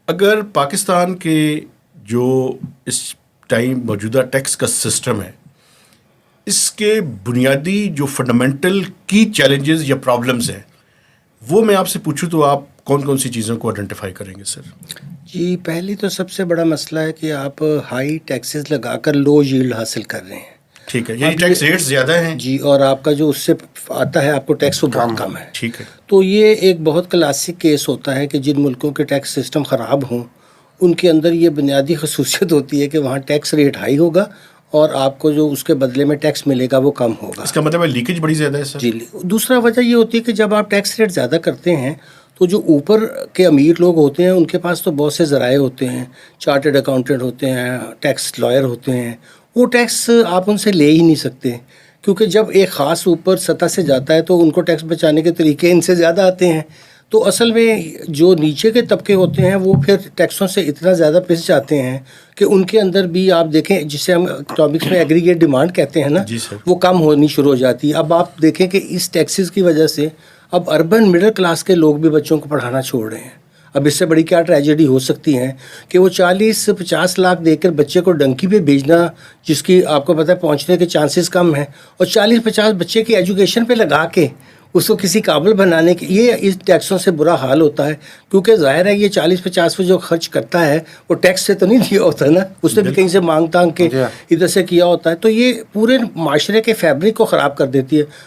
اگر پاکستان کے جو اس ٹائم موجودہ ٹیکس کا سسٹم ہے، اس کے بنیادی جو فنڈامنٹل کی چیلنجز یا پرابلمز ہیں، وہ میں آپ سے پوچھوں تو آپ کون کون سی چیزوں کو آئیڈینٹیفائی کریں گے سر؟ جی، پہلی تو سب سے بڑا مسئلہ ہے کہ آپ ہائی ٹیکسز لگا کر لو ییلڈ حاصل کر رہے ہیں. ٹھیک ہے، یعنی ٹیکس ریٹ زیادہ ہیں. جی، اور آپ کا جو اس سے آتا ہے آپ کو ٹیکس وہ بہت کم ہے. ٹھیک ہے. تو یہ ایک بہت کلاسک کیس ہوتا ہے کہ جن ملکوں کے ٹیکس سسٹم خراب ہوں ان کے اندر یہ بنیادی خصوصیت ہوتی ہے کہ وہاں ٹیکس ریٹ ہائی ہوگا اور آپ کو جو اس کے بدلے میں ٹیکس ملے گا وہ کم ہوگا. اس کا مطلب ہے لیکیج بڑی زیادہ ہے سر. جی، دوسرا وجہ یہ ہوتی ہے کہ جب آپ ٹیکس ریٹ زیادہ کرتے ہیں تو جو اوپر کے امیر لوگ ہوتے ہیں ان کے پاس تو بہت سے ذرائع ہوتے ہیں، چارٹرڈ اکاؤنٹنٹ ہوتے ہیں، ٹیکس لائر ہوتے ہیں. وہ ٹیکس آپ ان سے لے ہی نہیں سکتے کیونکہ جب ایک خاص اوپر سطح سے جاتا ہے تو ان کو ٹیکس بچانے کے طریقے ان سے زیادہ آتے ہیں. تو اصل میں جو نیچے کے طبقے ہوتے ہیں وہ پھر ٹیکسوں سے اتنا زیادہ پس جاتے ہیں کہ ان کے اندر بھی آپ دیکھیں جسے ہم اکنامکس میں ایگریگیٹ ڈیمانڈ کہتے ہیں نا، وہ کم ہونی شروع ہو جاتی ہے. اب آپ دیکھیں کہ اس ٹیکسز کی وجہ سے اب اربن مڈل کلاس کے لوگ بھی بچوں کو پڑھانا چھوڑ رہے ہیں. اب اس سے بڑی کیا ٹریجڈی ہو سکتی ہے کہ وہ 40-50 لاکھ دے کر بچے کو ڈنکی پہ بھیجنا جس کی آپ کو پتہ ہے پہنچنے کے چانسز کم ہیں، اور 40-50 بچے کی ایجوکیشن پہ لگا کے اس کو کسی قابل بنانے کے، یہ اس ٹیکسوں سے برا حال ہوتا ہے. کیونکہ ظاہر ہے یہ 40-50 پہ جو خرچ کرتا ہے وہ ٹیکس سے تو نہیں دیا ہوتا نا، اس نے بھی کہیں سے مانگ تانگ کے ادھر سے کیا ہوتا ہے. تو یہ پورے معاشرے کے فیبرک کو خراب کر دیتی ہے.